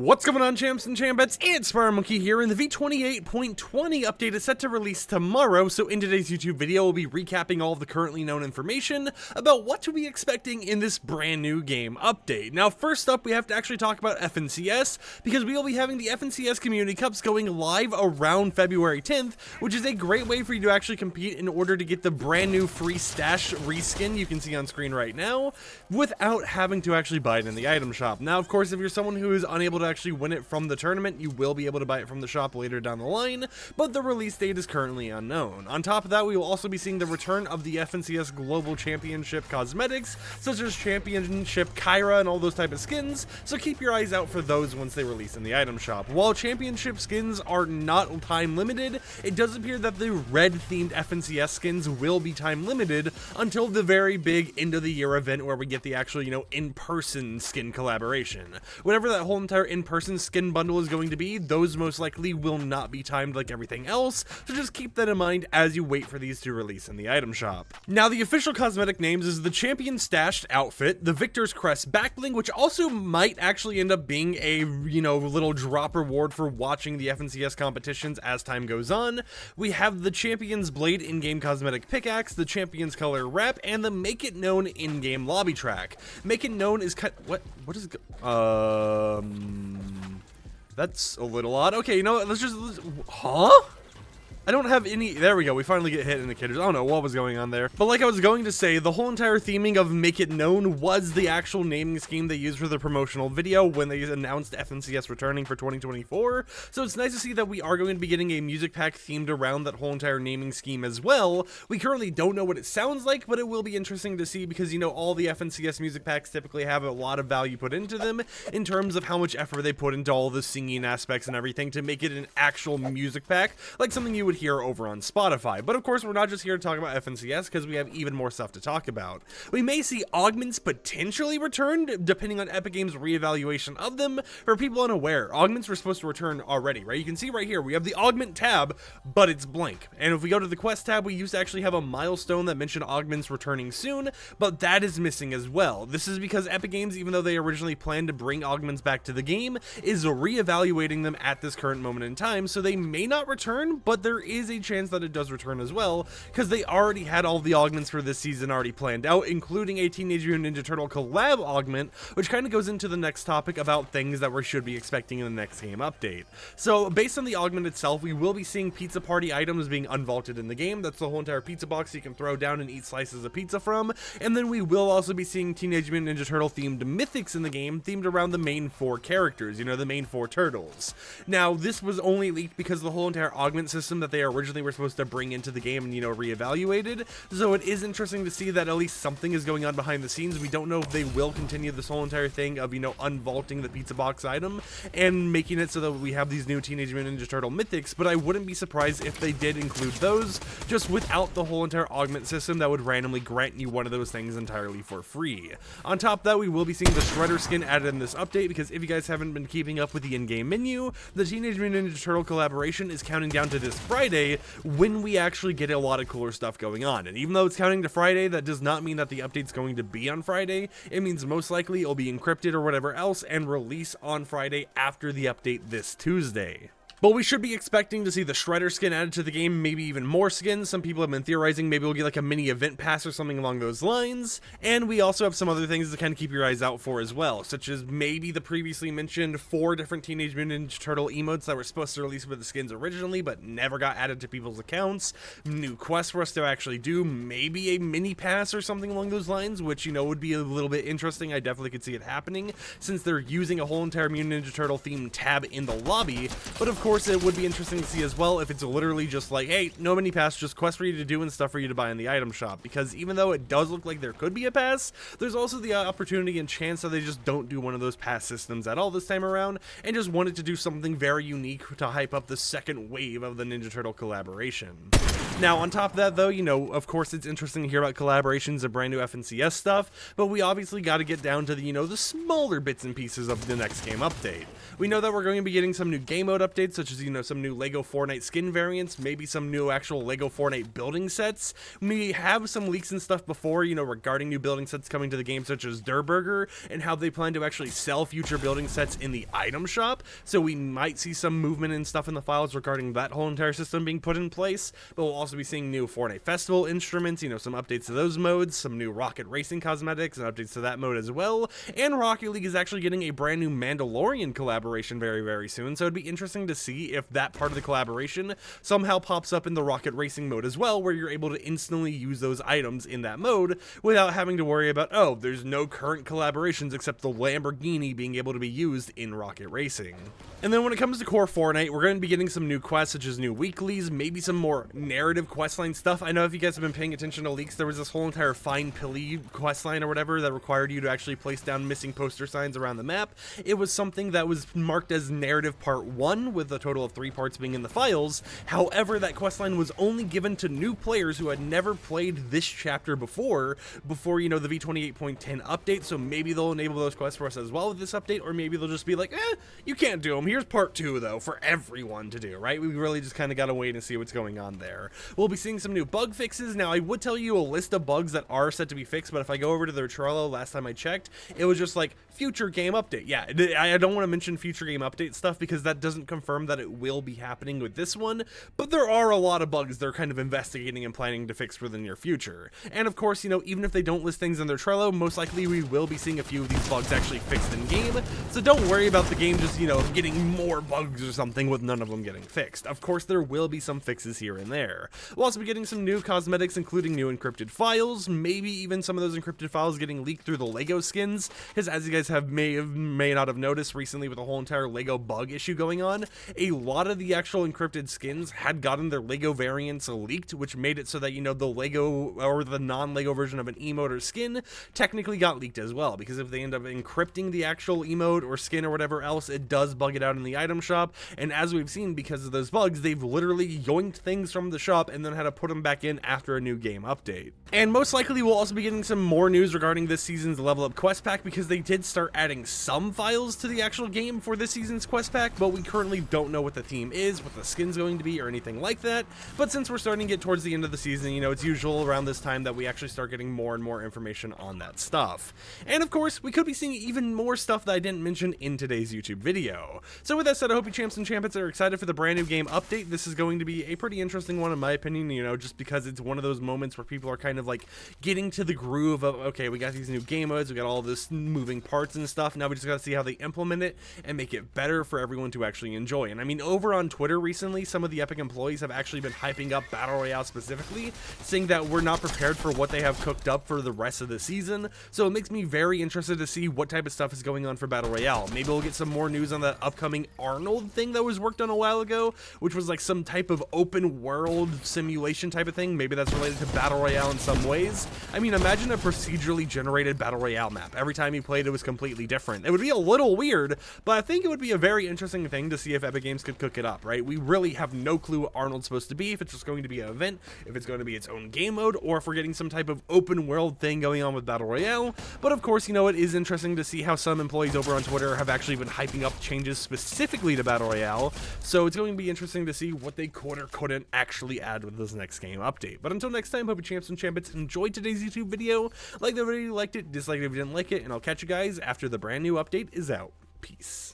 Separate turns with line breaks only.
What's going on, champs and chambettes? It's FireMonkey here, and the v28.20 update is set to release tomorrow, so in today's YouTube video, we'll be recapping all of the currently known information about what to be expecting in this brand new game update. Now, first up, we have to actually talk about FNCS, because we will be having the FNCS Community Cups going live around February 10th, which is a great way for you to actually compete in order to get the brand new free stash reskin you can see on screen right now, without having to actually buy it in the item shop. Now, of course, if you're someone who is unable to actually win it from the tournament, you will be able to buy it from the shop later down the line, but the release date is currently unknown. On top of that, we will also be seeing the return of the FNCS Global Championship cosmetics, such as Championship Kyra and all those type of skins, so keep your eyes out for those once they release in the item shop. While Championship skins are not time limited, it does appear that the red-themed FNCS skins will be time limited until the very big end of the year event where we get the actual, in-person skin collaboration. Whatever that whole entire in-person skin bundle is going to be, those most likely will not be timed like everything else, so just keep that in mind as you wait for these to release in the item shop. Now, the official cosmetic names is the Champion Stashed outfit, the Victor's Crest backbling, which also might actually end up being a, little drop reward for watching the FNCS competitions as time goes on. We have the Champion's Blade in-game cosmetic pickaxe, the Champion's Color wrap, and the Make It Known in-game lobby track. Make It Known is what is that's a little odd. Okay, huh? I don't have any. There we go. We finally get hit indicators. I don't know what was going on there. But like I was going to say, the whole entire theming of Make It Known was the actual naming scheme they used for the promotional video when they announced FNCS returning for 2024. So it's nice to see that we are going to be getting a music pack themed around that whole entire naming scheme as well. We currently don't know what it sounds like, but it will be interesting to see because, all the FNCS music packs typically have a lot of value put into them in terms of how much effort they put into all the singing aspects and everything to make it an actual music pack, like something you would hear over on Spotify. But of course, we're not just here to talk about FNCS because we have even more stuff to talk about. We may see augments potentially returned depending on Epic Games' reevaluation of them. For people unaware, augments were supposed to return already, right? You can see right here we have the augment tab, but it's blank. And if we go to the quest tab, we used to actually have a milestone that mentioned augments returning soon, but that is missing as well. This is because Epic Games, even though they originally planned to bring augments back to the game, is reevaluating them at this current moment in time, so they may not return, but there is a chance that it does return as well, because they already had all the augments for this season already planned out, including a Teenage Mutant Ninja Turtle collab augment, which kind of goes into the next topic about things that we should be expecting in the next game update. So based on the augment itself, we will be seeing pizza party items being unvaulted in the game. That's the whole entire pizza box you can throw down and eat slices of pizza from, and then we will also be seeing Teenage Mutant Ninja Turtle themed mythics in the game, themed around the main 4 characters, the main 4 turtles. Now, this was only leaked because the whole entire augment system that they originally were supposed to bring into the game and reevaluated, so it is interesting to see that at least something is going on behind the scenes. We don't know if they will continue this whole entire thing of unvaulting the pizza box item and making it so that we have these new Teenage Mutant Ninja Turtle mythics, but I wouldn't be surprised if they did include those, just without the whole entire augment system that would randomly grant you one of those things entirely for free. On top of that, we will be seeing the Shredder skin added in this update, because if you guys haven't been keeping up with the in-game menu, the Teenage Mutant Ninja Turtle collaboration is counting down to this Friday, when we actually get a lot of cooler stuff going on. And even though it's counting to Friday, that does not mean that the update's going to be on Friday. It means most likely it'll be encrypted or whatever else and release on Friday after the update this Tuesday. But we should be expecting to see the Shredder skin added to the game, maybe even more skins. Some people have been theorizing maybe we'll get like a mini event pass or something along those lines. And we also have some other things to kind of keep your eyes out for as well, such as maybe the previously mentioned 4 different Teenage Mutant Ninja Turtle emotes that were supposed to release with the skins originally, but never got added to people's accounts. New quests for us to actually do, maybe a mini pass or something along those lines, which, would be a little bit interesting. I definitely could see it happening, since they're using a whole entire Mutant Ninja Turtle themed tab in the lobby. But of course, it would be interesting to see as well if it's literally just like, hey, no mini pass, just quests for you to do and stuff for you to buy in the item shop, because even though it does look like there could be a pass, there's also the opportunity and chance that they just don't do one of those pass systems at all this time around and just wanted to do something very unique to hype up the second wave of the Ninja Turtle collaboration. Now, on top of that, though, of course, it's interesting to hear about collaborations of brand new FNCS stuff, but we obviously got to get down to the, the smaller bits and pieces of the next game update. We know that we're going to be getting some new game mode updates updates, such as, you know, some new Lego Fortnite skin variants, maybe some new actual Lego Fortnite building sets. We have some leaks and stuff before, you know, regarding new building sets coming to the game, such as Der Burger, and how they plan to actually sell future building sets in the item shop. So we might see some movement and stuff in the files regarding that whole entire system being put in place, but we'll also be seeing new Fortnite Festival instruments, you know, some updates to those modes, some new Rocket Racing cosmetics and updates to that mode as well, and Rocket League is actually getting a brand new Mandalorian collaboration very, very soon, so it'd be interesting to see if that part of the collaboration somehow pops up in the Rocket Racing mode as well, where you're able to instantly use those items in that mode without having to worry about, oh, there's no current collaborations except the Lamborghini being able to be used in Rocket Racing. And then when it comes to core Fortnite, we're going to be getting some new quests, such as new weeklies, maybe some more narrative questline stuff. I know if you guys have been paying attention to leaks, there was this whole entire Find Pilly questline or whatever that required you to actually place down missing poster signs around the map. It was something that was marked as narrative part 1, with a total of 3 parts being in the files. However, that questline was only given to new players who had never played this chapter before, you know, the v28.10 update, so maybe they'll enable those quests for us as well with this update, or maybe they'll just be like, you can't do them. Here's part 2, though, for everyone to do, right? We really just kind of got to wait and see what's going on there. We'll be seeing some new bug fixes. Now, I would tell you a list of bugs that are set to be fixed, but if I go over to their Trello, last time I checked, it was just like, future game update. Yeah, I don't want to mention future game update stuff because that doesn't confirm that it will be happening with this one, but there are a lot of bugs they're kind of investigating and planning to fix for the near future. And of course, you know, even if they don't list things in their Trello, most likely we will be seeing a few of these bugs actually fixed in game, so don't worry about the game just, you know, getting more bugs or something with none of them getting fixed. Of course, there will be some fixes here and there. We'll also be getting some new cosmetics, including new encrypted files, maybe even some of those encrypted files getting leaked through the Lego skins, because as you guys may not have noticed recently with the whole entire Lego bug issue going on, a lot of the actual encrypted skins had gotten their Lego variants leaked, which made it so that, you know, the Lego or the non-Lego version of an emote or skin technically got leaked as well, because if they end up encrypting the actual emote or skin or whatever else, it does bug it out in the item shop. And as we've seen, because of those bugs, they've literally yoinked things from the shop and then had to put them back in after a new game update. And most likely we'll also be getting some more news regarding this season's level up quest pack, because they did start adding some files to the actual game for this season's quest pack, but we currently don't know what the theme is, what the skin's going to be, or anything like that. But since we're starting to get towards the end of the season, you know, it's usual around this time that we actually start getting more and more information on that stuff. And of course, we could be seeing even more stuff that I didn't mention in today's YouTube video. So with that said, I hope you champs and champions are excited for the brand new game update. This is going to be a pretty interesting one in my opinion, you know, just because it's one of those moments where people are kind of like getting to the groove of, okay, we got these new game modes, we got all this moving parts and stuff, now we just got to see how they implement it and make it better for everyone to actually enjoy. And I mean, over on Twitter recently, some of the Epic employees have actually been hyping up Battle Royale specifically, saying that we're not prepared for what they have cooked up for the rest of the season, so it makes me very interested to see what type of stuff is going on for Battle Royale. Maybe we'll get some more news on that upcoming Arnold thing that was worked on a while ago, which was like some type of open world simulation type of thing. Maybe that's related to Battle Royale in some ways. I mean, imagine a procedurally generated Battle Royale map. Every time you played, it was completely different. It would be a little weird, but I think it would be a very interesting thing to see if Epic Games could cook it up, right? We really have no clue what Arnold's supposed to be, if it's just going to be an event, if it's going to be its own game mode, or if we're getting some type of open world thing going on with Battle Royale. But of course, you know, it is interesting to see how some employees over on Twitter have actually been hyping up changes specifically to Battle Royale, so it's going to be interesting to see what they could or couldn't actually add with this next game update. But until next time, hope you champs and champions enjoyed today's YouTube video. Like the video if you liked it, dislike it if you didn't like it, and I'll catch you guys after the brand new update is out. Peace.